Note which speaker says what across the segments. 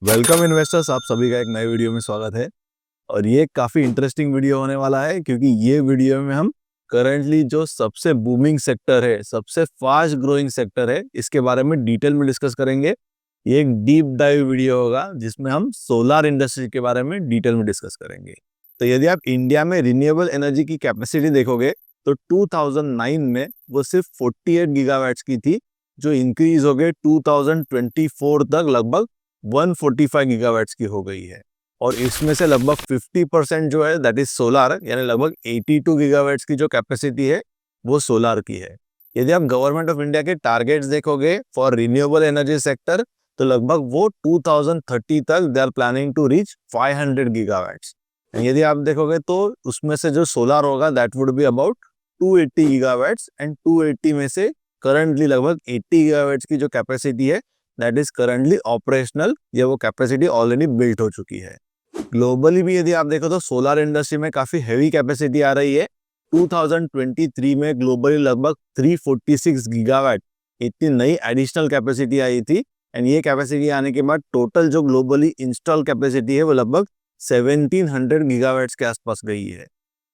Speaker 1: Welcome investors, आप सभी का एक नए वीडियो में स्वागत है। और ये काफ़ी इंटरेस्टिंग वीडियो होने वाला है क्योंकि ये वीडियो में हम करंटली जो सबसे बूमिंग सेक्टर है, सबसे फास्ट ग्रोइंग सेक्टर है, इसके बारे में डिटेल में डिस्कस करेंगे। ये एक डीप डाइव वीडियो होगा जिसमें हम सोलार इंडस्ट्री के बारे में डिटेल में डिस्कस करेंगे। तो यदि आप इंडिया में रिन्यूएबल एनर्जी की कैपेसिटी देखोगे तो 2009 में वो सिर्फ 48 गीगावाट्स की थी, जो इंक्रीज हो गए 2024 तक लगभग 145 गीगावाट्स की हो गई है। और इसमें से लगभग 50% जो है दैट इज सोलार, यानी लगभग 82 गीगावाट्स की जो कैपेसिटी है वो सोलार की है। यदि आप गवर्नमेंट ऑफ इंडिया के टारगेट्स देखोगे फॉर रिन्यूएबल एनर्जी सेक्टर, तो लगभग वो 2030 तक they are planning to reach 500 gigawatts. यदि आप देखोगे तो उसमें से जो सोलार होगा that would be about 280 gigawatts, and 280 में से करंटली लगभग 80 गीगावाट्स की जो कैपेसिटी है दैट इज करंटली ऑपरेशनल, या वो कैपेसिटी ऑलरेडी बिल्ट हो चुकी है। ग्लोबली भी यदि आप देखो तो सोलार इंडस्ट्री में काफी हैवी कैपेसिटी आ रही है। 2023 में ग्लोबली लगभग 346 गीगावाट इतनी नई एडिशनल कैपेसिटी आई थी। एंड ये कैपेसिटी आने के बाद टोटल जो ग्लोबली इंस्टॉल कैपेसिटी है वो लगभग 1700 गीगावाट्स के आसपास गई है।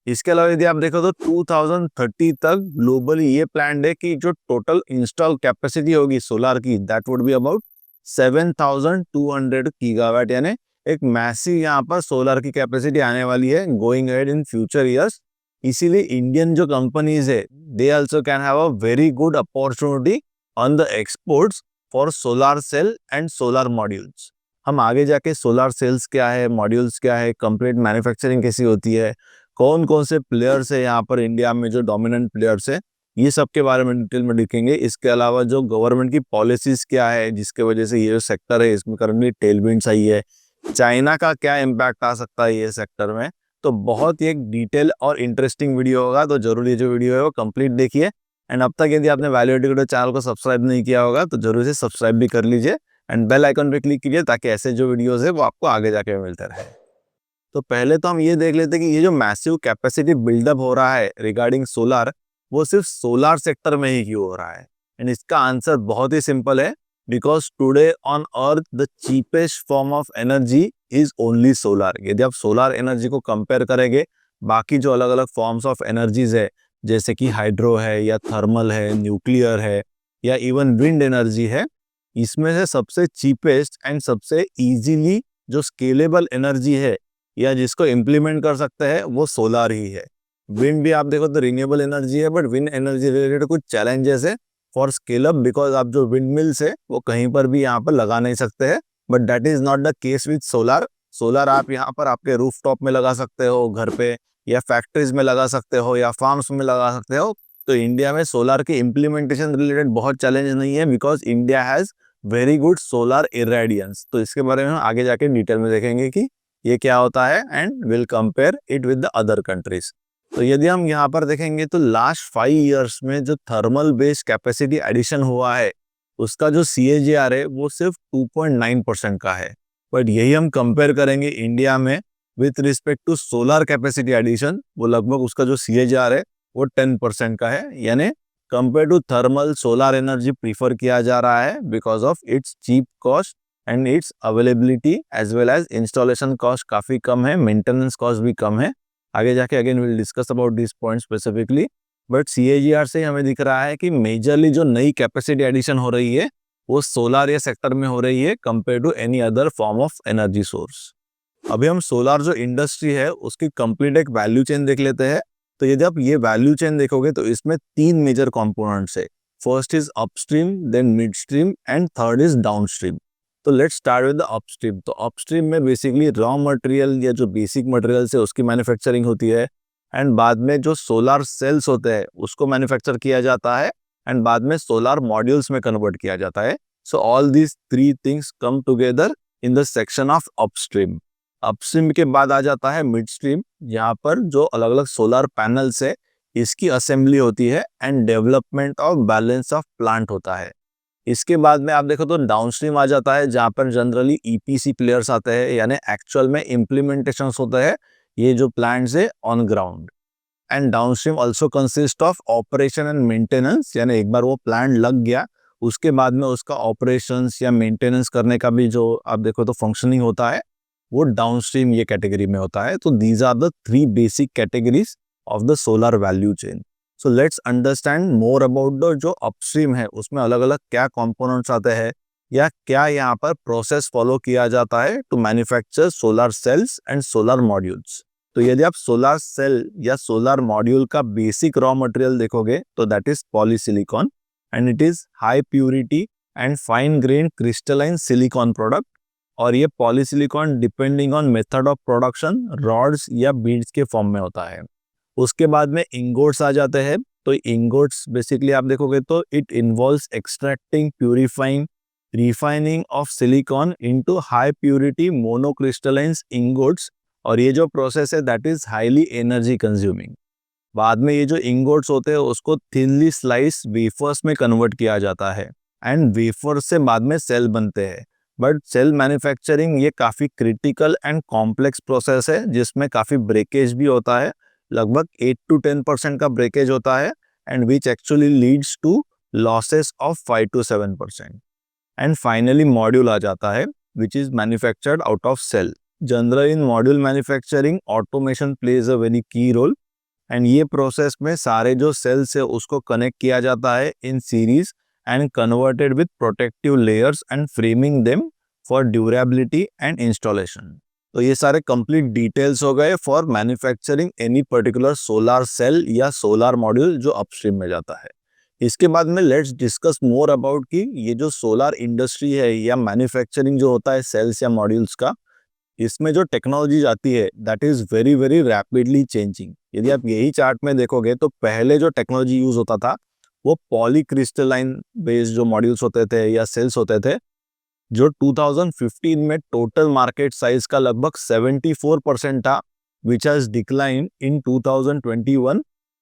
Speaker 1: इसके अलावा यदि आप देखो तो 2030 तक ग्लोबली ये प्लान है कि जो टोटल इंस्टॉल कैपेसिटी होगी सोलार की that would be about 7200 gigawatt, यानी एक मैसिव यहाँ पर सोलर की कैपेसिटी आने वाली है going ahead in future years. इसीलिए इंडियन जो कंपनीज है they also can have a very good opportunity on the exports for solar cell and solar modules. हम आगे जाके सोलार सेल्स क्या है, मॉड्यूल्स क्या है, कंप्लीट मैन्युफैक्चरिंग कैसी होती है, कौन कौन से प्लेयर्स है यहाँ पर इंडिया में जो डोमिनेंट प्लेयर्स है, ये सब के बारे में डिटेल में लिखेंगे। इसके अलावा जो गवर्नमेंट की पॉलिसीज क्या है जिसके वजह से ये जो सेक्टर है इसमें करंटली टेलविंड्स आई है, चाइना का क्या इम्पैक्ट आ सकता है ये सेक्टर में। तो बहुत ही एक डिटेल और इंटरेस्टिंग वीडियो होगा, तो जरूर ये जो वीडियो है वो कंप्लीट देखिए। एंड अब तक यदि आपने वैल्यू एजुकेटर चैनल को सब्सक्राइब नहीं किया होगा तो जरूर से सब्सक्राइब भी कर लीजिए एंड बेल आइकन पे क्लिक कीजिए ताकि ऐसे जो वीडियोस है वो आपको आगे जाके मिलते रहे। तो पहले तो हम ये देख लेते हैं कि ये जो मैसिव कैपेसिटी बिल्डअप हो रहा है रिगार्डिंग सोलार, वो सिर्फ सोलार सेक्टर में ही क्यों हो रहा है। एंड इसका आंसर बहुत ही सिंपल है, because today on earth the cheapest form of energy is only solar. यदि आप सोलार एनर्जी को कंपेयर करेंगे बाकी जो अलग अलग फॉर्म्स ऑफ एनर्जीज है, जैसे कि हाइड्रो है या थर्मल है, न्यूक्लियर है या इवन विंड एनर्जी है, इसमें से सबसे चीपेस्ट एंड सबसे इजीली जो स्केलेबल एनर्जी है या जिसको इम्प्लीमेंट कर सकते हैं वो सोलार ही है। विंड भी आप देखो तो रिन्यूएबल एनर्जी है, बट विंड एनर्जी रिलेटेड कुछ चैलेंजेस है फॉर स्केल अप, बिकॉज आप जो विंड मिल्स है वो कहीं पर भी यहाँ पर लगा नहीं सकते हैं। But that is not the case with solar. Solar आप यहाँ पर आपके रूफटॉप में लगा सकते हो, घर पे या फैक्ट्रीज में लगा सकते हो या फार्म्स में लगा सकते हो। तो इंडिया में सोलार के इम्प्लीमेंटेशन रिलेटेड बहुत चैलेंज नहीं है, because India has very good solar irradiance. तो इसके बारे में हम आगे जाके डिटेल में देखेंगे कि ये क्या होता है and will compare it with the other countries. तो यदि हम यहाँ पर देखेंगे तो लास्ट 5 इयर्स में जो थर्मल बेस्ड कैपेसिटी एडिशन हुआ है उसका जो CAGR है वो सिर्फ 2.9% का है। बट यही हम कंपेयर करेंगे इंडिया में with respect to solar capacity addition, वो लगभग उसका जो CAGR है वो 10% का है। यानी compare to thermal solar energy prefer किया जा रहा है because of its cheap cost and its availability as well as installation cost काफी कम है, मेंटेनेंस कॉस्ट भी कम है। आगे जाके again will discuss about this point specifically. But CAGR से हमें दिख रहा है कि मेजरली जो नई कैपेसिटी एडिशन हो रही है वो सोलार या सेक्टर में हो रही है compare to any other form of energy source. अभी हम सोलार जो इंडस्ट्री है उसकी कंप्लीट एक वैल्यू चेन देख लेते हैं। तो यदि आप ये वैल्यू चेन देखोगे तो इसमें 3 मेजर कंपोनेंट्स है। First is upstream, then midstream and third is downstream. तो let's start with the upstream. तो अपस्ट्रीम में बेसिकली रॉ मटेरियल या जो बेसिक मटेरियल है उसकी मैन्युफैक्चरिंग होती है, एंड बाद में जो सोलार सेल्स होते हैं उसको मैन्युफैक्चर किया जाता है, एंड बाद में सोलार मॉड्यूल्स में कन्वर्ट किया जाता है। So all these 3 things come together in the section of upstream. Upstream के बाद आ जाता है मिडस्ट्रीम, यहाँ पर जो अलग अलग सोलार पैनल्स है इसकी असेंबली होती है and development of balance of plant होता है। इसके बाद में आप देखो तो डाउनस्ट्रीम आ जाता है जहाँ पर जनरली EPC प्लेयर्स आते हैं, यानी एक्चुअल में इम्प्लीमेंटेशन होता है ये जो प्लांट्स है on ground. And downstream also consist of operation and maintenance, यानी एक बार वो प्लांट लग गया उसके बाद में उसका ऑपरेशंस या मेंटेनेंस करने का भी जो आप देखो तो फंक्शनिंग होता है, वो डाउनस्ट्रीम ये कैटेगरी में होता है। तो these are the 3 basic categories of the solar value chain. So let's understand more about the जो अपस्ट्रीम है, उसमें अलग अलग क्या कंपोनेंट्स आते हैं या क्या यहाँ पर प्रोसेस फॉलो किया जाता है to manufacture solar cells and solar modules. तो यदि आप सोलर सेल या सोलर मॉड्यूल का बेसिक रॉ मटेरियल देखोगे तो that is polysilicon, and it is high purity and fine grain crystalline silicon product. और ये polysilicon depending on method of production rods या बीड्स के फॉर्म में होता है। उसके बाद में इंगोट्स आ जाते हैं। तो इंगोट्स बेसिकली आप देखोगे तो it involves extracting, purifying, refining of silicon into high purity monocrystalline ingots. और ये जो प्रोसेस है that is highly energy consuming. बाद में ये जो इंगोट्स होते हैं उसको थिनली स्लाइस वेफर्स में कन्वर्ट किया जाता है, एंड वेफर से बाद में सेल बनते हैं। बट सेल मैन्युफैक्चरिंग ये काफ़ी क्रिटिकल एंड कॉम्प्लेक्स प्रोसेस है, जिसमें काफ़ी ब्रेकेज भी होता है। लगभग 8 to 10% का ब्रेकेज होता है, and which actually leads to losses of 5 to 7%। And finally module आ जाता है which is manufactured out of cell. General in module manufacturing automation plays a very key role, and ये प्रोसेस में सारे जो सेल्स है उसको कनेक्ट किया जाता है in series and converted with protective layers and framing them for durability and installation. तो ये सारे कंप्लीट डिटेल्स हो गए for manufacturing any particular solar cell या सोलर मॉड्यूल जो अपस्ट्रीम में जाता है। इसके बाद में लेट्स डिस्कस मोर अबाउट कि ये जो सोलर इंडस्ट्री है या मैन्युफैक्चरिंग जो होता है सेल्स या मॉड्यूल्स का, इसमें जो टेक्नोलॉजी आती है that is very very rapidly changing. यदि आप यही चार्ट में देखोगे तो पहले जो टेक्नोलॉजी यूज होता था वो पॉलीक्रिस्टलाइन बेस्ड जो मॉड्यूल्स होते थे या सेल्स होते थे, जो 2015 में टोटल मार्केट साइज का लगभग 74% था, which has decline in 2021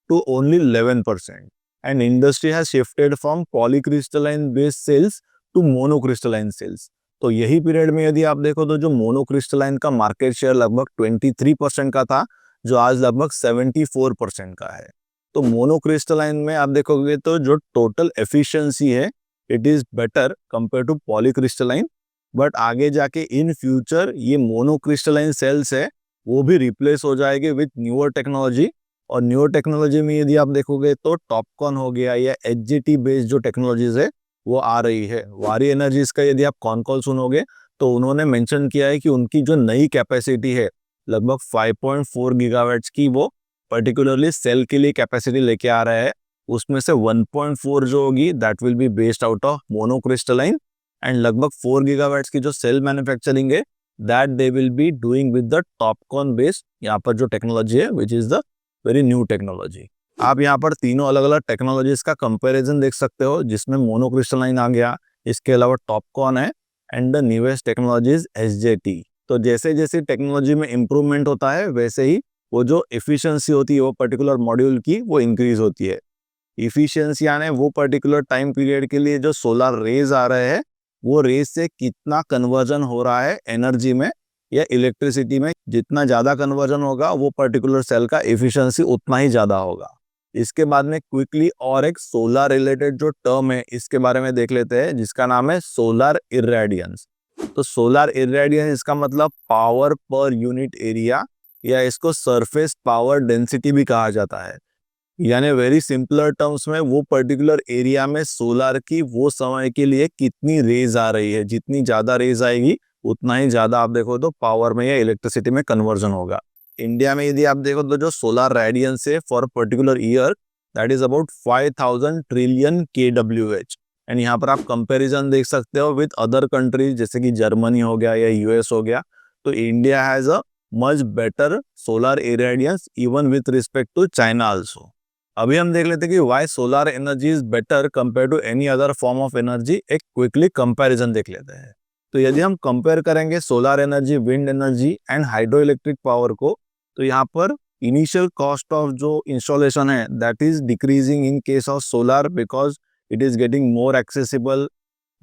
Speaker 1: to only 11%। And industry has shifted from polycrystalline based cells to monocrystalline cells. तो यही पीरियड में यदि आप देखो तो जो मोनोक्रिस्टलाइन का मार्केट शेयर लगभग 23% का था, जो आज लगभग 74% का है। तो मोनोक्रिस्टलाइन में आप देखोगे तो जो टोटल एफिशिएंसी है it is better compare to polycrystalline. But आगे जाके इन फ्यूचर ये मोनोक्रिस्टलाइन सेल्स है वो भी रिप्लेस हो जाएगी विथ न्यूअर टेक्नोलॉजी। और न्यूअर टेक्नोलॉजी में यदि आप देखोगे तो टॉपकॉन हो गया या एचजीटी बेस्ड जो टेक्नोलॉजीज है वो आ रही है। वारी एनर्जीज का यदि आप कॉन कॉल सुनोगे तो उन्होंने मेंशन किया है कि उनकी जो नई कैपेसिटी है लगभग 5.4 गीगावाट्स की, वो पर्टिकुलरली सेल के लिए कैपेसिटी लेके आ रहा है। उसमें से 1.4 जो होगी that will be based out of monocrystalline, and लगभग 4 गीगावाट्स की जो सेल मैन्युफैक्चरिंग है that they will be doing with the Topcon based यहाँ पर जो टेक्नोलॉजी है which is the very new technology. आप यहाँ पर तीनों अलग अलग टेक्नोलॉजीज का कंपैरिजन देख सकते हो, जिसमें मोनोक्रिस्टलाइन आ गया, इसके अलावा टॉपकॉन है, एंड द न्यूएस्ट टेक्नोलॉजीज एसजेटी। तो जैसे जैसे टेक्नोलॉजी में इंप्रूवमेंट होता है वैसे ही वो जो एफिशिएंसी होती है वो पर्टिकुलर मॉड्यूल की वो इंक्रीज होती है। इफिशियंसी यानी वो पर्टिकुलर टाइम पीरियड के लिए जो सोलर रेज आ रहे हैं वो रेज से कितना कन्वर्जन हो रहा है एनर्जी में या इलेक्ट्रिसिटी में। जितना ज़्यादा कन्वर्जन होगा वो पर्टिकुलर सेल का एफिशिएंसी उतना ही ज़्यादा होगा। इसके बाद में क्विकली और एक सोलर रिलेटेड जो टर्म है इसके बारे में देख लेते हैं, जिसका नाम है सोलर इरेडियंस। तो सोलर इरेडियंस इसका मतलब पावर पर यूनिट एरिया या इसको सरफेस पावर डेंसिटी भी कहा जाता है। यानी वेरी सिंपलर टर्म्स में वो पर्टिकुलर एरिया में सोलर की वो समय के लिए कितनी रेज आ रही है, जितनी ज़्यादा रेज आएगी उतना ही ज़्यादा आप देखो तो पावर में या इलेक्ट्रिसिटी में कन्वर्जन होगा। इंडिया में यदि आप देखो तो जो सोलर रेडियंस है for particular year that is about 5000 trillion kWh। And यहाँ पर आप कंपैरिजन देख सकते हो विद अदर कंट्रीज जैसे कि जर्मनी हो गया या यूएस हो गया। तो India has a much better solar irradiance even with respect to China also. अभी हम देख लेते हैं कि why solar energy is better compare to any other form of energy. एक क्विकली कंपैरिजन देख लेते हैं। तो यदि हम कंपेयर करेंगे solar energy, wind energy and hydro electric power को, तो यहाँ पर इनिशियल कॉस्ट ऑफ जो इंस्टॉलेशन है that is decreasing in case of solar because it is getting more accessible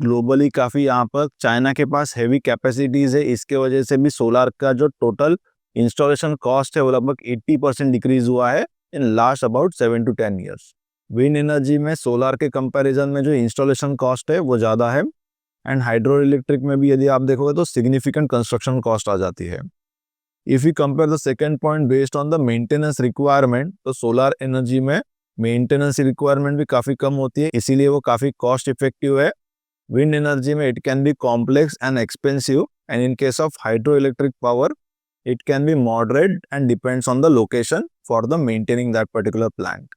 Speaker 1: globally. काफ़ी यहाँ पर चाइना के पास हैवी कैपेसिटीज है, इसके वजह से भी सोलर का जो टोटल इंस्टॉलेशन कॉस्ट है वो लगभग 80% डिक्रीज हुआ है in last about 7 to 10 years। Wind energy में सोलार के कंपैरिजन में जो इंस्टॉलेशन कॉस्ट है वो ज़्यादा है, एंड हाइड्रो इलेक्ट्रिक में भी यदि आप देखोगे तो सिग्निफिकेंट कंस्ट्रक्शन कॉस्ट आ जाती है। If you compare the second point based on the maintenance requirement, तो सोलार एनर्जी में मेंटेनेंस रिक्वायरमेंट भी काफ़ी कम होती है, इसीलिए वो काफ़ी कॉस्ट इफेक्टिव है। विंड एनर्जी में it can B complex and expensive, and in case of hydro electric power it can be moderate and depends on the location for the maintaining that particular plant.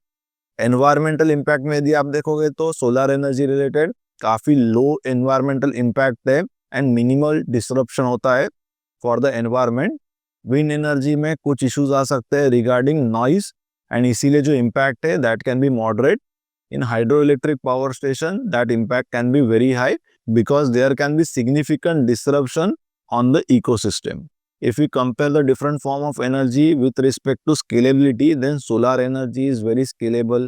Speaker 1: Environmental impact में यदि आप देखोगे तो solar energy related काफ़ी लो environmental impact है and minimal disruption होता है for the environment. Wind energy में कुछ इश्यूज आ सकते हैं रिगार्डिंग नॉइज, एंड इसीलिए जो इम्पैक्ट है that can be moderate. In hydro electric power station that impact can be very high because there can be significant disruption on the ecosystem. If we compare the different form of energy with respect to scalability, then solar energy is very scalable.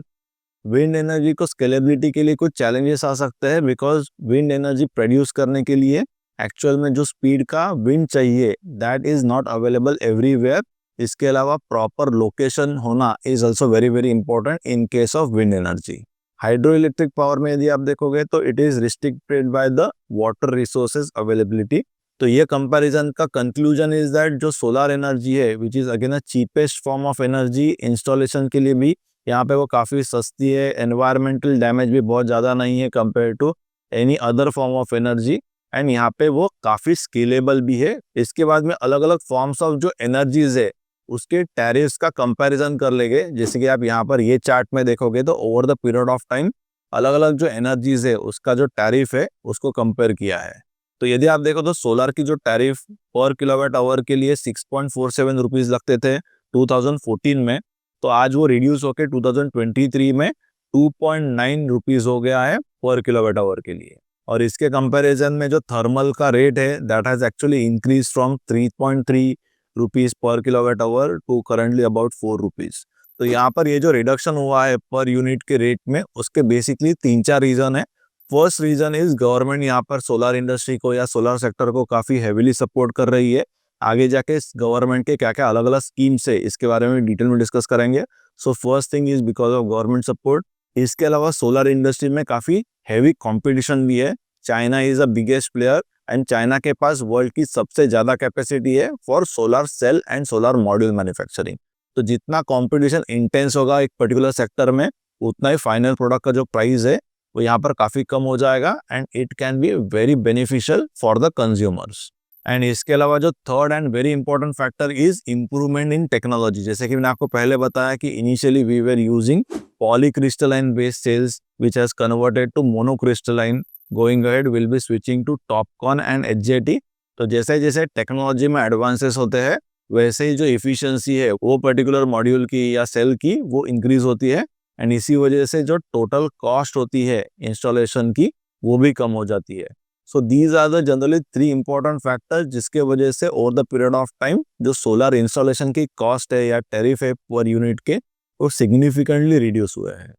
Speaker 1: Wind energy को scalability के लिए कुछ challenges आ सकते हैं because wind energy produce करने के लिए actual में जो speed का wind चाहिए that is not available everywhere. इसके अलावा proper location होना is also very very important in case of wind energy. Hydroelectric power में यदि आप देखोगे तो it is restricted by the water resources availability. तो ये कंपैरिजन का कंक्लूजन इज दैट जो सोलर एनर्जी है which is again a cheapest form of energy, installation के लिए भी यहाँ पे वो काफ़ी सस्ती है, एनवायरमेंटल डैमेज भी बहुत ज़्यादा नहीं है compare to any other form of energy, and यहाँ पे वो काफ़ी स्केलेबल भी है। इसके बाद में अलग अलग फॉर्म्स ऑफ जो एनर्जीज है उसके टैरिफ्स का कंपैरिजन कर लेंगे। जैसे कि आप यहाँ पर ये चार्ट में देखोगे तो over the period of time अलग अलग जो एनर्जीज है उसका जो टैरिफ है उसको कंपेयर किया है। तो यदि आप देखो तो सोलर की जो टैरिफ पर किलोवाट आवर के लिए 6.47 रुपीज़ लगते थे 2014 में, तो आज वो रिड्यूस होकर 2023 में 2.9 रुपीज़ हो गया है पर किलोवाट आवर के लिए। और इसके कंपैरिजन में जो थर्मल का रेट है that has actually increase from 3.3 rupees per kilowatt hour to currently about 4 rupees. तो यहाँ पर ये जो रिडक्शन हुआ है पर यूनिट के रेट में उसके बेसिकली 3-4 रीज़न है। फर्स्ट रीजन इज गवर्नमेंट यहाँ पर सोलर इंडस्ट्री को या सोलर सेक्टर को काफ़ी हेविली सपोर्ट कर रही है। आगे जाके गवर्नमेंट के क्या क्या अलग अलग स्कीम्स है इसके बारे में डिटेल में डिस्कस करेंगे। So first thing is because of government support. इसके अलावा सोलर इंडस्ट्री में काफ़ी हैवी कंपटीशन भी है। China is a biggest player and China के पास वर्ल्ड की सबसे ज़्यादा कैपेसिटी है for solar cell and solar module manufacturing. तो जितना कॉम्पिटिशन इंटेंस होगा एक पर्टिकुलर सेक्टर में उतना ही फाइनल प्रोडक्ट का जो प्राइस है वो यहाँ पर काफ़ी कम हो जाएगा and it can be very beneficial for the consumers. And इसके अलावा जो third and very important factor is improvement in technology. जैसे कि मैंने आपको पहले बताया कि initially we were using polycrystalline based cells which has converted to monocrystalline, going ahead will be switching to TOPCon and HJT. तो जैसे जैसे टेक्नोलॉजी में एडवांसेस होते हैं वैसे ही जो इफिशियंसी है वो पर्टिकुलर मॉड्यूल की या सेल की वो इंक्रीज होती है, एंड इसी वजह से जो टोटल कॉस्ट होती है इंस्टॉलेशन की वो भी कम हो जाती है। So these are the generally 3 important factors जिसके वजह से over the period of time जो सोलर इंस्टॉलेशन की कॉस्ट है या टैरिफ है पर यूनिट के वो सिग्निफिकेंटली रिड्यूस हुए हैं।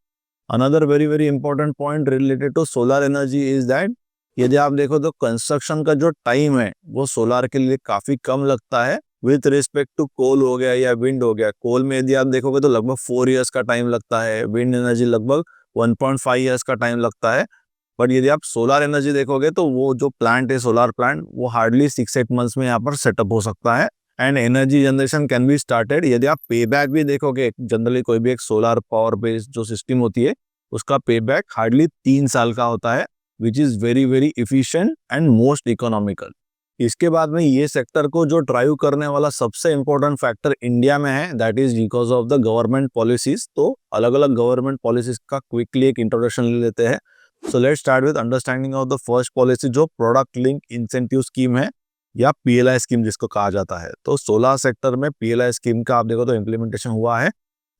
Speaker 1: Another very very important point related to solar energy is that यदि आप देखो तो कंस्ट्रक्शन का जो टाइम है वो सोलर के लिए काफ़ी कम लगता है विथ रिस्पेक्ट टू कोल हो गया या विंड हो गया। कोल में यदि आप देखोगे तो लगभग 4 इयर्स का टाइम लगता है, विंड एनर्जी लगभग 1.5 इयर्स का टाइम लगता है। बट यदि आप सोलर एनर्जी देखोगे तो वो जो प्लांट है सोलर प्लांट वो हार्डली 6-8 मंथ्स में यहाँ पर सेटअप हो सकता है and energy generation can be started. यदि आप पे बैक भी देखोगे जनरली कोई भी एक सोलर पावर बेस्ड जो सिस्टम होती है उसका पे बैक हार्डली 3 साल का होता है which is very very efficient and most economical. इसके बाद में ये सेक्टर को जो ड्राइव करने वाला सबसे इम्पोर्टेंट फैक्टर इंडिया में है that is because of the government policies. तो अलग अलग गवर्नमेंट पॉलिसीज का क्विकली एक इंट्रोडक्शन ले लेते हैं। So let's start with understanding of the first policy जो प्रोडक्ट लिंक इंसेंटिव स्कीम है या पीएलआई स्कीम जिसको कहा जाता है। तो सोलर सेक्टर में पीएलआई स्कीम का आप देखो तो इम्प्लीमेंटेशन हुआ है।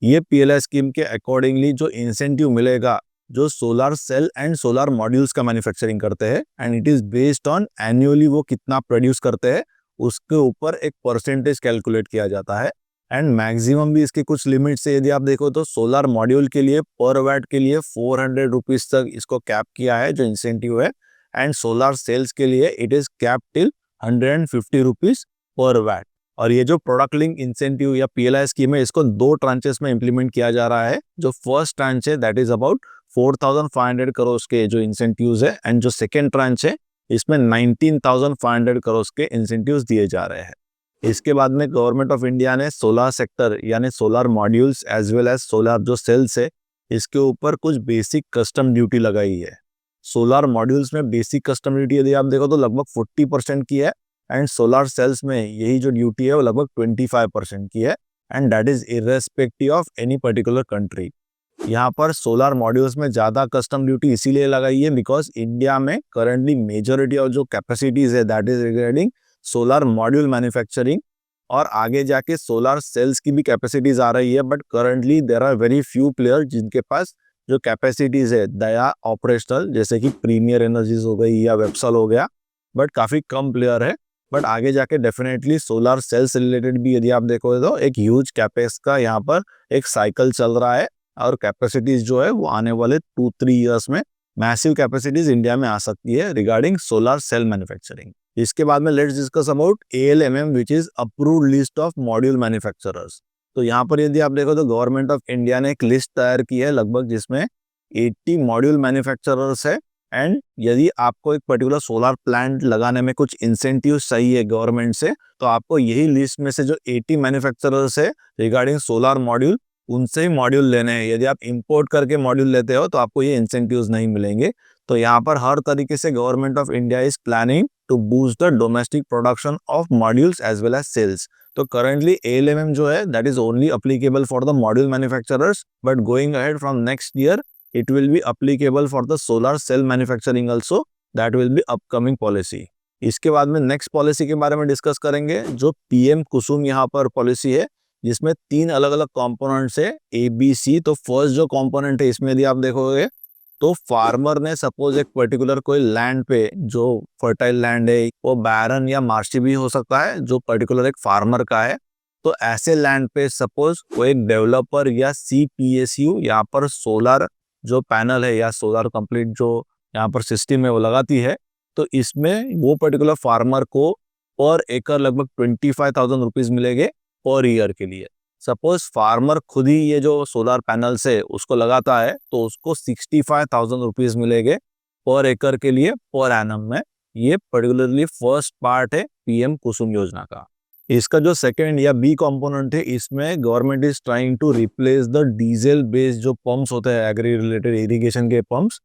Speaker 1: ये पीएलआई स्कीम के अकॉर्डिंगली जो इंसेंटिव मिलेगा जो solar cell and solar modules का मैन्युफैक्चरिंग करते हैं and it is based on annually वो कितना प्रोड्यूस करते हैं उसके ऊपर एक परसेंटेज कैलकुलेट किया जाता है एंड मैक्सिमम भी इसके कुछ लिमिट्स है। यदि आप देखो तो सोलर मॉड्यूल के लिए पर वैट के लिए 400 रुपीज तक इसको कैप किया है जो इंसेंटिव है, एंड सोलर सेल्स के लिए it is cap till 150 rupees per watt. और ये जो प्रोडक्ट लिंक इंसेंटिव या पीएलआई स्कीम है, इसको 2 ट्रांचेस में इंप्लीमेंट किया जा रहा है। जो फर्स्ट ट्रांच है दैट इज अबाउट 4,500 करोड़ के जो इंसेंटिव्स है, एंड जो सेकेंड ट्रांच है इसमें 19,500 करोड़ के इंसेंटिव्स दिए जा रहे हैं। इसके बाद में गवर्नमेंट ऑफ इंडिया ने सोलर सेक्टर यानी solar modules as well as solar जो सेल्स है, इसके ऊपर कुछ बेसिक कस्टम ड्यूटी लगाई है। सोलर मॉड्यूल्स में बेसिक कस्टम ड्यूटी यदि आप देखो तो लगभग 40% की है, एंड सोलर सेल्स में यही जो ड्यूटी है वो लगभग 25% की है, and that is irrespective of any particular country. यहाँ पर सोलर मॉड्यूल्स में ज़्यादा कस्टम ड्यूटी इसीलिए लगाई है बिकॉज इंडिया में करंटली मेजोरिटी ऑफ जो कैपेसिटीज है that is regarding solar module manufacturing, और आगे जाके सोलर सेल्स की भी कैपेसिटीज आ रही है, but currently there are very few player जिनके पास जो कैपेसिटीज है दया ऑपरेशनल, जैसे कि प्रीमियर एनर्जीज हो गई या वेबसल हो गया, बट काफ़ी कम प्लेयर है। बट आगे जाके डेफिनेटली सोलर सेल्स रिलेटेड भी यदि आप देखोगे तो एक ह्यूज कैपेक्स का यहाँ पर एक साइकिल चल रहा है, और कैपेसिटीज जो है वो आने वाले 2-3 ईयर्स में मैसिव कैपेसिटीज इंडिया में आ सकती है रिगार्डिंग सोलर सेल मैन्युफैक्चरिंग। इसके बाद में let's discuss about ALMM which is approved list of module manufacturers. तो यहाँ पर यदि आप देखो तो गवर्नमेंट ऑफ इंडिया ने एक लिस्ट तैयार की है लगभग जिसमें 80 मॉड्यूल मैन्युफैक्चरर्स है, एंड यदि आपको एक पर्टिकुलर सोलर प्लांट लगाने में कुछ इंसेंटिव चाहिए गवर्नमेंट से, तो आपको यही लिस्ट में से जो 80 मैन्युफैक्चरर्स है रिगार्डिंग सोलर मॉड्यूल, उनसे ही मॉड्यूल लेने हैं। यदि आप इंपोर्ट करके मॉड्यूल लेते हो तो आपको ये इंसेंटिव्स नहीं मिलेंगे। तो यहाँ पर हर तरीके से government of India is planning to boost the domestic production of modules as well as cells. तो करंटली ALMM जो है that is only applicable for the module manufacturers, but going ahead from next year it will be applicable for the solar cell manufacturing also, that will be upcoming policy। इसके बाद में next policy के बारे में discuss करेंगे जो PM कुसुम यहाँ पर पॉलिसी है, जिसमें 3 अलग अलग कंपोनेंट्स है ABC। तो फर्स्ट जो कंपोनेंट है इसमें यदि आप देखोगे तो फार्मर ने सपोज एक पर्टिकुलर कोई लैंड पे जो फर्टाइल लैंड है, वो बैरन या मार्शी भी हो सकता है जो पर्टिकुलर एक फार्मर का है, तो ऐसे लैंड पे सपोज कोई एक डेवलपर या CPSU यहाँ पर सोलर जो पैनल है या सोलर कंप्लीट जो यहाँ पर सिस्टम है वो लगाती है, तो इसमें वो पर्टिकुलर फार्मर को पर एकड़ लगभग 25,000 रुपीज मिलेंगे पर ईयर के लिए। सपोज फार्मर खुद ही ये जो सोलर पैनल्स है उसको लगाता है तो उसको 65,000 रुपीज मिलेंगे पर एकड़ के लिए पर एनम में। ये पर्टिकुलरली फर्स्ट पार्ट है PM कुसुम योजना का। इसका जो सेकेंड या B कंपोनेंट है, इसमें government is trying to replace the diesel based जो पंप्स होते हैं एग्री रिलेटेड इरिगेशन के pumps,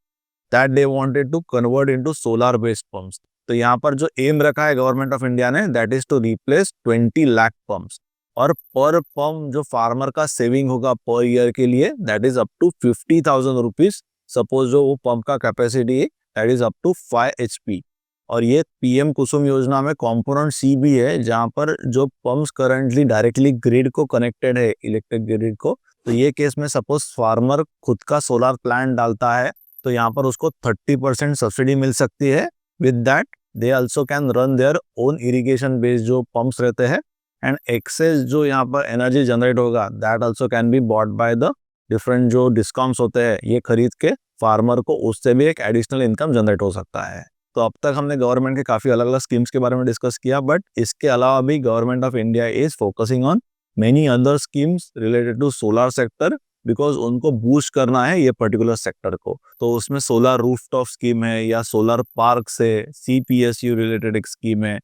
Speaker 1: that they wanted to convert into solar based pumps. तो यहाँ पर जो एम रखा है गवर्नमेंट ऑफ इंडिया ने that is to replace 20 lakh pumps, और पर पंप जो फार्मर का सेविंग होगा पर ईयर के लिए that is up to 50,000 rupees. Suppose जो वो पंप का कैपेसिटी है that is up to 5 HP। और ये PM कुसुम योजना में कंपोनेंट C भी है जहां पर जो पंप्स करंटली डायरेक्टली ग्रिड को कनेक्टेड है इलेक्ट्रिक ग्रिड को, तो ये केस में सपोज फार्मर खुद का सोलर प्लांट डालता है तो यहाँ पर उसको 30% सब्सिडी मिल सकती है। With that they also can run their own irrigation based जो पंप्स रहते हैं, एंड एक्सेस जो यहाँ पर एनर्जी जनरेट होगा that also can be bought by the different जो डिस्काउंट्स होते हैं, ये खरीद के फार्मर को उससे भी एक एडिशनल इनकम जनरेट हो सकता है। तो अब तक हमने गवर्नमेंट के काफी अलग अलग स्कीम्स के बारे में डिस्कस किया, बट इसके अलावा भी government of India is focusing on many other schemes related to solar sector, because उनको बूस्ट करना है ये पर्टिकुलर सेक्टर को। तो उसमें सोलर रूफटॉप स्कीम है, या सोलर पार्क से CPSU रिलेटेड एक स्कीम है,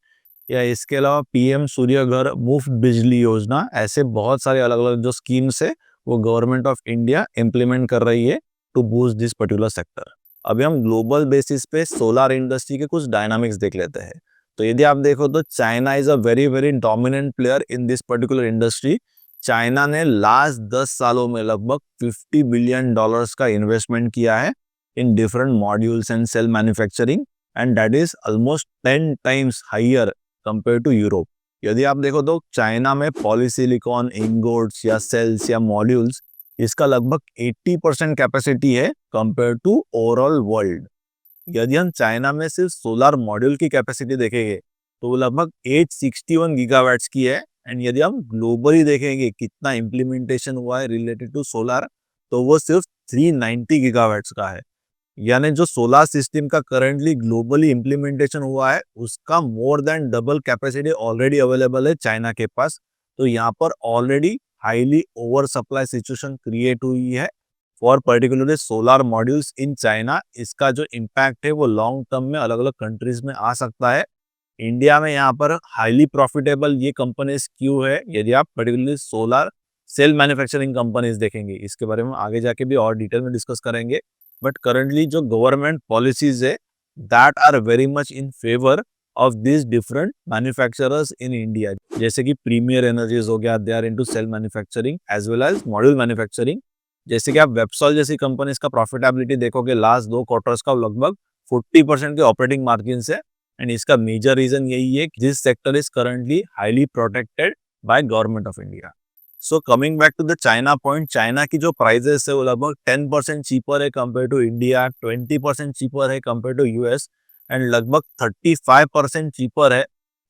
Speaker 1: या इसके अलावा PM सूर्य घर मुफ्त बिजली योजना, ऐसे बहुत सारे अलग अलग जो स्कीम्स है वो गवर्नमेंट ऑफ इंडिया इम्प्लीमेंट कर रही है to boost this particular sector. अभी हम ग्लोबल बेसिस पे सोलर इंडस्ट्री के कुछ डायनामिक्स देख लेते हैं। तो यदि आप देखो तो China is a very very dominant player in this particular industry. China ने लास्ट 10 सालों में लगभग $50 बिलियन का इन्वेस्टमेंट किया है in different modules and cell manufacturing, and that is almost 10 times higher compare to Europe. यदि आप देखो तो चाइना में पॉलीसिलिकॉन इंगोट्स या सेल्स या मॉड्यूल्स, इसका लगभग 80% कैपेसिटी है कंपेयर टू ओवरऑल वर्ल्ड। यदि हम चाइना में सिर्फ सोलर मॉड्यूल की कैपेसिटी देखेंगे तो वो लगभग 861 गीगावाट्स की है, एंड यदि हम ग्लोबली देखेंगे कितना इम्प्लीमेंटेशन हुआ है रिलेटेड टू सोलर, तो वो सिर्फ 390 गीगावाट्स का है। यानी जो सोलार सिस्टम का करंटली ग्लोबली इम्प्लीमेंटेशन हुआ है उसका more than double capacity already available है चाइना के पास। तो यहाँ पर already highly over supply situation create हुई है for particularly solar modules in China. इसका जो इम्पैक्ट है वो लॉन्ग टर्म में अलग अलग कंट्रीज में आ सकता है। इंडिया में यहाँ पर हाईली प्रॉफिटेबल ये कंपनीज क्यों है, यदि आप particularly solar cell manufacturing companies देखेंगे, इसके बारे में आगे जाके भी और डिटेल में डिस्कस करेंगे। बट करंटली जो गवर्नमेंट पॉलिसीज है that are very much in favour of this different manufacturers in India. जैसे कि प्रीमियर एनर्जीज हो गया, they are into cell manufacturing as well as module manufacturing. जैसे कि आप वेबसॉल जैसी कंपनीज का प्रॉफिटेबिलिटी देखोगे लास्ट 2 क्वार्टर्स का लगभग 40% के ऑपरेटिंग मार्जिन है। एंड इसका मेजर रीजन यही है कि this sector is currently highly protected by government of India. So coming back to the China point, China की जो प्राइजेस है वो लगभग 10% चीपर है कंपेयर टू इंडिया, 20% चीपर है कंपेयर टू यूएस एंड लगभग 35% चीपर है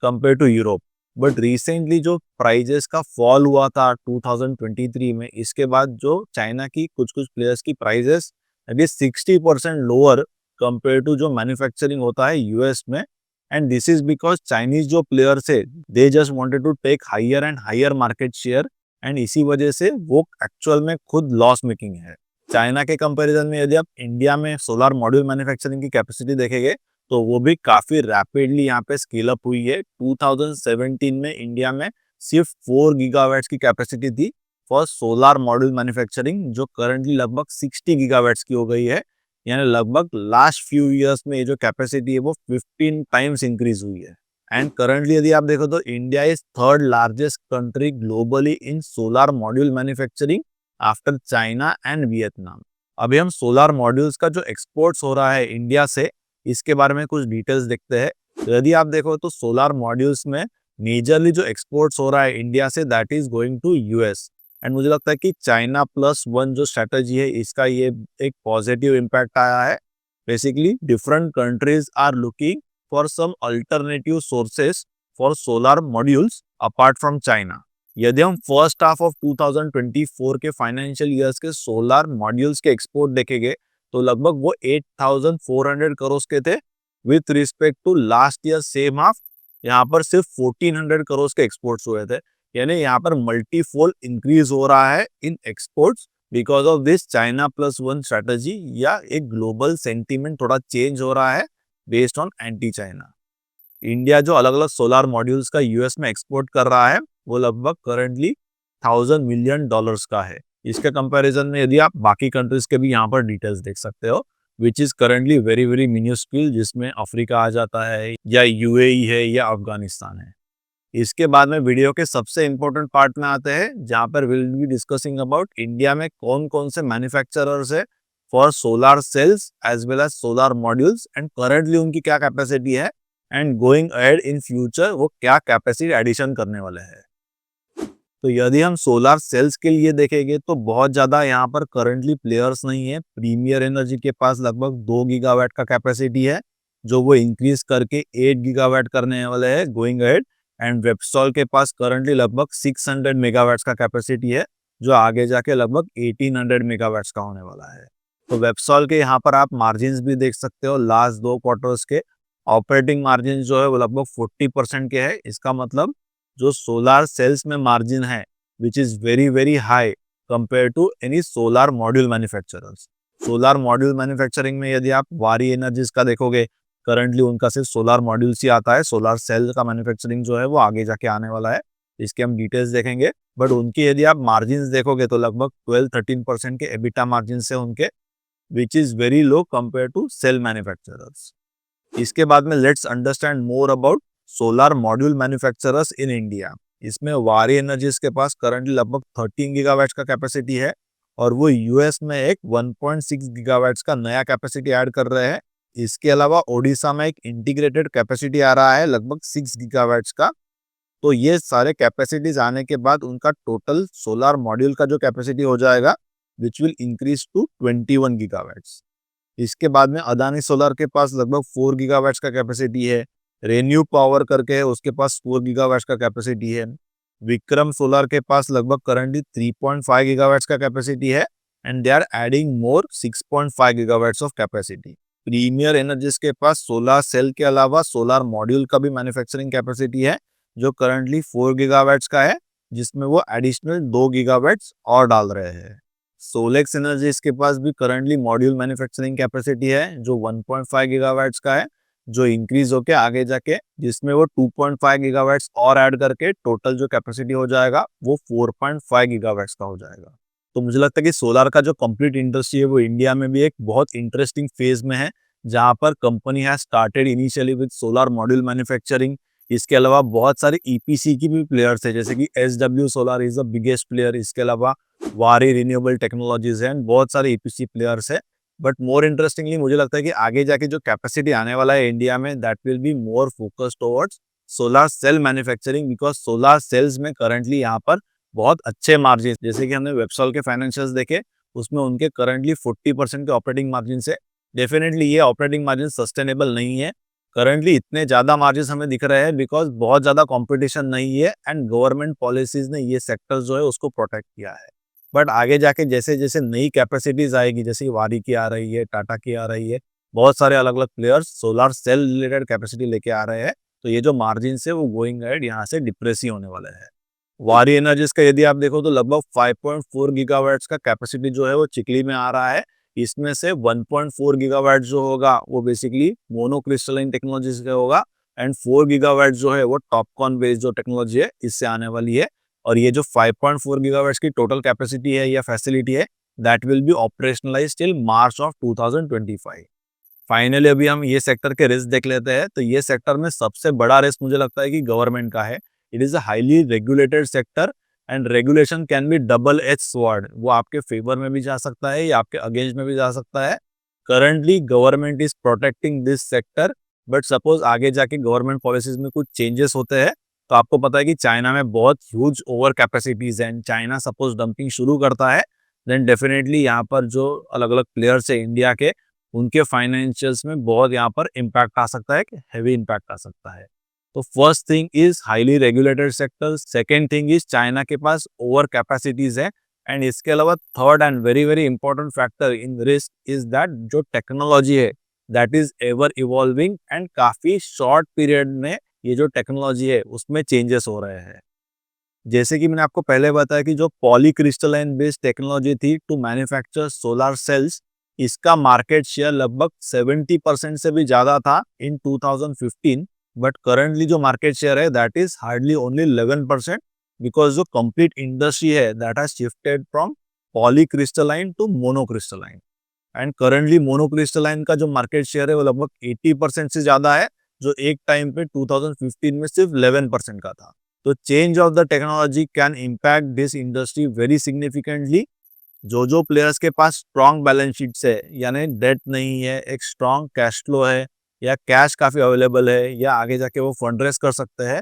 Speaker 1: compare to Europe. But recently जो प्राइजेस का फॉल हुआ था 2023 में, इसके बाद जो चाइना की कुछ प्लेयर्स की प्राइजेस अभी 60% लोअर कंपेयर टू जो मैन्युफैक्चरिंग होता है यूएस में। And this is because Chinese जो प्लेयर्स है they just wanted to take higher and higher market share and इसी वजह से वो एक्चुअल में खुद लॉस मेकिंग है। चाइना के कंपैरिजन में यदि आप इंडिया में सोलार मॉड्यूल मैन्युफैक्चरिंग की कैपेसिटी देखेंगे तो वो भी काफी रैपिडली यहाँ पे स्केल अप हुई है। 2017 में इंडिया में सिर्फ 4 गीगावाट्स की कैपेसिटी थी फॉर सोलार मॉड्यूल मैन्युफैक्चरिंग, जो करंटली लगभग 60 गीगावाट्स की हो गई है। यानी लगभग लास्ट फ्यू इयर्स में ये जो कैपेसिटी है वो 15 टाइम्स इंक्रीज हुई है। एंड करंटली यदि आप देखो तो India is third largest country globally in solar module manufacturing after China and Vietnam. अभी हम सोलार मॉड्यूल्स का जो एक्सपोर्ट्स हो रहा है इंडिया से, इसके बारे में कुछ डिटेल्स देखते हैं। यदि आप देखो तो सोलार मॉड्यूल्स में मेजरली जो एक्सपोर्ट्स हो रहा है इंडिया से that is going to US. And मुझे लगता है कि चाइना प्लस वन जो स्ट्रेटजी है इसका ये एक पॉजिटिव इम्पैक्ट आया है। Basically different countries are looking for some alternative sources for solar modules apart from China। यदि हम फर्स्ट हाफ ऑफ 2024 के फाइनेंशियल ईयर्स के सोलार मॉड्यूल्स के एक्सपोर्ट देखेंगे तो लगभग वो 8,400 करोड़ के थे। With respect to last year same half यहाँ पर सिर्फ 1,400 करोड़ के एक्सपोर्ट्स हुए थे। यानी यहाँ पर मल्टीफोल्ड इंक्रीज हो रहा है इन exports because of this China plus one strategy, या एक ग्लोबल सेंटीमेंट थोड़ा चेंज हो रहा है based on anti China. India जो अलग अलग सोलार मॉड्यूल्स का यूएस में एक्सपोर्ट कर रहा है वो लगभग करंटली $1,000 मिलियन का है। इसके कंपैरिजन में यदि आप बाकी कंट्रीज के भी यहाँ पर डिटेल्स देख सकते हो which is currently very very minuscule, जिसमें अफ्रीका आ जाता है या यूएई है या अफगानिस्तान है। इसके बाद में वीडियो के सबसे इंपॉर्टेंट पार्ट में आते हैं जहाँ पर will be discussing about India में कौन कौन से मैन्युफैक्चरर्स है for solar cells as well as solar modules and currently उनकी क्या कैपेसिटी है and going ahead in future वो क्या कैपेसिटी एडिशन करने वाले हैं। तो यदि हम सोलार सेल्स के लिए देखेंगे तो बहुत ज़्यादा यहाँ पर करंटली प्लेयर्स नहीं है। प्रीमियर एनर्जी के पास लगभग 2 गीगावाट का कैपेसिटी है जो वो इंक्रीज करके 8 गीगावाट करने वाले हैं गोइंग अहेड। एंड वेबसॉल के पास करंटली लगभग 600 मेगावाट्स का कैपेसिटी है जो आगे जाके लगभग 1800 मेगावाट्स का होने वाला है। तो वेबसॉल के यहाँ पर आप मार्जिन भी देख सकते हो। लास्ट 2 क्वार्टर्स के ऑपरेटिंग मार्जिन जो है वो लगभग 40% के है। इसका मतलब जो सोलार सेल्स में मार्जिन है which is very very high compare to any solar module manufacturers. Solar module manufacturing में यदि आप वारी एनर्जीज का देखोगे करंटली उनका सिर्फ सोलार मॉड्यूल्स ही आता है। सोलार सेल का मैन्युफैक्चरिंग जो है वो आगे जाके आने वाला है, इसके हम डिटेल्स देखेंगे। बट उनकी यदि आप मार्जिन देखोगे तो लगभग 12-13% के एबिटा मार्जिन है उनके, which is very low compared to cell manufacturers। इसके बाद में let's understand more about solar module manufacturers in India. इसमें वारी एनर्जीज के पास करंटली लगभग 13 गीगावाट्स का कैपेसिटी है और वो यूएस में एक 1.6 गीगावाट्स का नया कैपेसिटी ऐड कर रहे हैं। इसके अलावा ओडिशा में एक इंटीग्रेटेड कैपेसिटी आ रहा है लगभग 6 गीगावाट्स का। तो ये सारे कैपेसिटीज आने के बाद उनका टोटल सोलार मॉड्यूल का जो कैपेसिटी हो जाएगा which will increase to 21 gigawatts. इसके बाद में अदानी सोलर के पास लगभग 4 गीगावाट्स का कैपेसिटी है। रेन्यू पावर करके है उसके पास 4 गीगावाट्स का कैपेसिटी है। विक्रम सोलर के पास लगभग करंटली 3.5 गीगावाट्स का कैपेसिटी है and they are adding more 6.5 gigawatts of capacity. Premier energies के पास सोलर सेल के अलावा सोलर मॉड्यूल का भी मैन्युफैक्चरिंग कैपेसिटी है जो करंटली 4 गीगावाट्स का है, जिसमें वो एडिशनल 2 गीगावाट्स और डाल रहे हैं। सोलेक्स एनर्जीज के पास भी करंटली मॉड्यूल मैन्युफैक्चरिंग कैपेसिटी है जो 1.5 गीगावाट्स का है, जो इंक्रीज होके आगे जाके जिसमें वो 2.5 गीगावाट्स और ऐड करके टोटल जो कैपेसिटी हो जाएगा वो 4.5 गीगावाट्स का हो जाएगा। तो मुझे लगता है कि सोलार का जो कंप्लीट इंडस्ट्री है वो इंडिया में भी एक बहुत इंटरेस्टिंग फेज में है, जहां पर company has started initially with solar module manufacturing. इसके अलावा बहुत सारे ईपीसी की भी प्लेयर्स है, जैसे कि SW solar is the biggest player. इसके अलावा वारी रिन्यूएबल टेक्नोलॉजीज है, बहुत सारे ईपीसी प्लेयर्स है। बट मोर इंटरेस्टिंगली मुझे लगता है कि आगे जाके जो कैपेसिटी आने वाला है इंडिया में, that will be more focused towards solar cell manufacturing, because solar cells में करंटली यहाँ पर बहुत अच्छे मार्जिन, जैसे कि हमने वेबसॉल के फाइनेंशियल्स देखे, उसमें उनके करंटली 40% के ऑपरेटिंग मार्जिन से। डेफिनेटली ये ऑपरेटिंग मार्जिन सस्टेनेबल नहीं है। करंटली इतने ज्यादा मार्जिन हमें दिख रहे हैं बिकॉज बहुत ज्यादा कंपटीशन नहीं है एंड गवर्नमेंट पॉलिसीज ने ये सेक्टर जो है उसको प्रोटेक्ट किया है। बट आगे जाके जैसे जैसे नई कैपेसिटीज आएगी, जैसे वारी की आ रही है, टाटा की आ रही है, बहुत सारे अलग अलग players solar cell related capacity लेके आ रहे हैं, तो ये जो मार्जिन है वो गोइंग अहेड यहाँ से डिप्रेस ही होने वाले हैं। वारी एनर्जीज का यदि आप देखो तो लगभग 5.4 गीगावाट्स का कैपेसिटी जो है वो चिकली में आ रहा है। इसमें से 1.4 गीगावाट जो होगा वो बेसिकली मोनोक्रिस्टलाइन टेक्नोलॉजी से होगा, एंड 4 गीगावाट जो है वो टॉपकॉन बेस्ड जो टेक्नोलॉजी है इससे आने वाली है। और ये जो 5.4 गीगावाट्स की टोटल कैपेसिटी है या फैसिलिटी है, that will B operationalised till March of 2025। Finally अभी हम ये सेक्टर के रिस्क देख लेते हैं। तो ये सेक्टर में सबसे बड़ा रिस्क मुझे लगता है कि गवर्नमेंट का है। It is a highly regulated sector and regulation can be double edge sword. वो आपके फेवर में भी जा सकता है या आपके अगेंस्ट में भी जा सकता है। Currently government is protecting this sector, but suppose आगे जाके गवर्नमेंट पॉलिसीज में कुछ चेंजेस होते हैं, तो आपको पता है कि चाइना में बहुत ह्यूज ओवर कैपेसिटीज हैं। चाइना सपोज डंपिंग शुरू करता है, देन डेफिनेटली यहाँ पर जो अलग अलग प्लेयर्स है इंडिया के, उनके फाइनेंशियल्स में बहुत यहाँ पर इम्पैक्ट आ सकता है, हैवी इम्पैक्ट आ सकता है। तो first thing is highly regulated sector, second thing is China के पास ओवर कैपेसिटीज है, एंड इसके अलावा third and very very important factor in risk is that जो टेक्नोलॉजी है that is ever evolving, and काफी शॉर्ट पीरियड में ये जो टेक्नोलॉजी है उसमें चेंजेस हो रहे हैं। जैसे कि मैंने आपको पहले बताया कि जो पॉलीक्रिस्टलाइन बेस्ड टेक्नोलॉजी थी टू मैन्युफैक्चर सोलर सेल्स, इसका मार्केट शेयर लगभग 70% से भी ज्यादा था इन 2015। बट करंटली जो मार्केट शेयर है that is hardly only 11%, because जो कंप्लीट इंडस्ट्री है that has shifted from polycrystalline to monocrystalline. And currently monocrystalline का जो मार्केट शेयर है वो लगभग 80% से ज्यादा है, जो एक टाइम पे 2015 में सिर्फ 11% का था। तो change of the technology can impact this industry very significantly. जो प्लेयर्स के पास स्ट्रॉन्ग बैलेंस शीट्स है, यानी डेट नहीं है, एक स्ट्रॉन्ग कैश फ्लो है, या कैश काफी अवेलेबल है, या आगे जाके वो फंड रेज कर सकते हैं,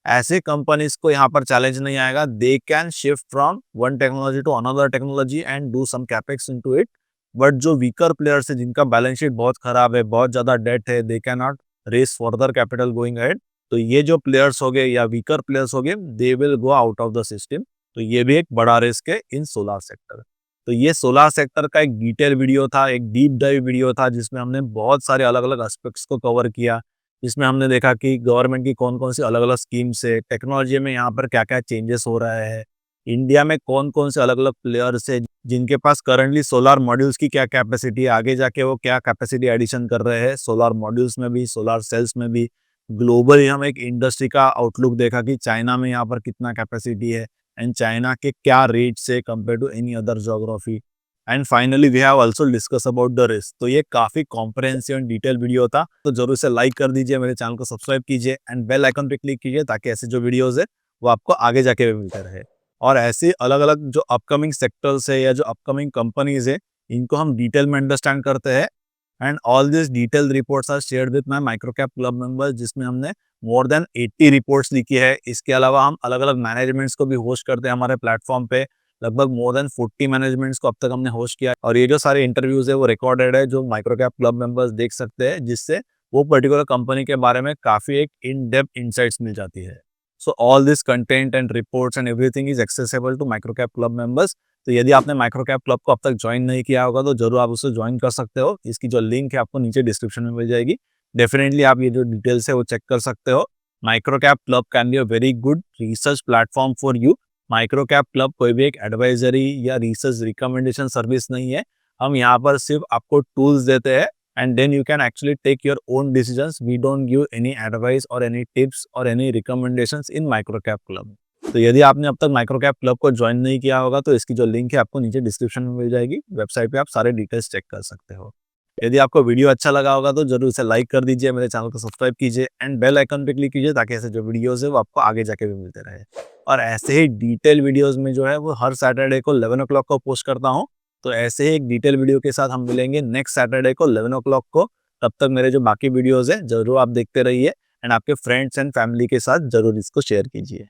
Speaker 1: ऐसे कंपनीज को यहाँ पर चैलेंज नहीं आएगा। They can shift from one technology to another technology and do some capex into it. But जो वीकर प्लेयर्स है, जिनका बैलेंस शीट बहुत खराब है, बहुत ज्यादा डेट है, they can not raise further capital going ahead. तो ये जो प्लेयर्स हो गए या वीकर प्लेयर्स हो गए, they will go out of the system. तो ये भी एक बड़ा रिस्क है इन सोलर सेक्टर। तो ये सोलर सेक्टर का एक डिटेल वीडियो था, एक डीप डाइव वीडियो था, जिसमें हमने बहुत सारे अलग अलग एस्पेक्ट्स को कवर किया। इसमें हमने देखा कि गवर्नमेंट की कौन कौन सी अलग अलग स्कीम्स है, टेक्नोलॉजी में यहाँ पर क्या क्या चेंजेस हो रहे हैं, इंडिया में कौन कौन से अलग अलग प्लेयर्स है जिनके पास करंटली सोलर मॉड्यूल्स की क्या कैपेसिटी है, आगे जाके वो क्या कैपेसिटी एडिशन कर रहे हैं सोलर मॉड्यूल्स में भी, सोलर सेल्स में भी। ग्लोबली हम एक इंडस्ट्री का आउटलुक देखा कि चाइना में यहाँ पर कितना कैपेसिटी है, एंड चाइना के क्या रेट से compare to any other geography. And finally we have also discuss about the risk. तो ये काफी कॉम्प्रहेंसिव एंड डिटेल वीडियो था, तो जरूर से लाइक कर दीजिए, मेरे चैनल को सब्सक्राइब कीजिए एंड बेल आइकन पे क्लिक कीजिए, ताकि ऐसे जो वीडियोस है वो आपको आगे जाके भी मिलते रहे। और ऐसे अलग अलग जो अपकमिंग सेक्टर्स है या जो अपकमिंग कंपनीज है, इनको हम डिटेल में अंडरस्टैंड करते हैं। And all this detail reports are shared with my microcap club members, जिसमें हमने मोर देन 80 रिपोर्ट्स लिखी है। इसके अलावा हम अलग अलग मैनेजमेंट्स को भी होस्ट करते हैं हमारे प्लेटफॉर्म पे। लगभग मोर देन 40 मैनेजमेंट्स को अब तक हमने होस्ट किया, और ये जो सारे इंटरव्यूज है वो रिकॉर्डेड है, जो माइक्रोकैप क्लब मेंबर्स देख सकते हैं, जिससे वो पर्टिकुलर कंपनी के बारे में काफी एक इन डेप्थ इंसाइट्स मिल जाती है। So all this content and reports and everything is accessible to Microcap Club members. तो यदि आपने माइक्रोकैप क्लब को अब तक ज्वाइन नहीं किया होगा तो जरूर आप उसे ज्वाइन कर सकते हो। इसकी जो लिंक है आपको नीचे डिस्क्रिप्शन में मिल जाएगी। डेफिनेटली आप ये जो डिटेल्स है वो चेक कर सकते हो। Microcap club can be a very good research platform for you. Microcap club कोई भी एक एडवाइजरी या रिसर्च रिकमेंडेशन सर्विस नहीं है। हम यहाँ पर सिर्फ आपको टूल्स देते हैं and then you can actually take your own decisions. We don't give any advice or any tips or any recommendations in microcap club. तो यदि आपने अब तक माइक्रोकैप क्लब को ज्वाइन नहीं किया होगा तो इसकी जो लिंक है आपको नीचे डिस्क्रिप्शन में मिल जाएगी। वेबसाइट पे आप सारे डिटेल्स चेक कर सकते हो। यदि आपको वीडियो अच्छा लगा होगा तो जरूर इसे लाइक कर दीजिए, मेरे चैनल को सब्सक्राइब कीजिए एंड बेल आइकन पे क्लिक कीजिए ताकि ऐसे जो वीडियोस है वो आपको आगे जाके भी मिलते रहे। और ऐसे ही डिटेल वीडियोस में जो है वो हर सैटरडे को 11 ओ क्लॉक को पोस्ट करता हूँ। तो ऐसे ही एक डिटेल वीडियो के साथ हम मिलेंगे नेक्स्ट सैटरडे को 11 ओ क्लॉक को। तब तक मेरे जो बाकी वीडियोस है जरूर आप देखते रहिए एंड आपके फ्रेंड्स एंड फैमिली के साथ जरूर इसको शेयर कीजिए।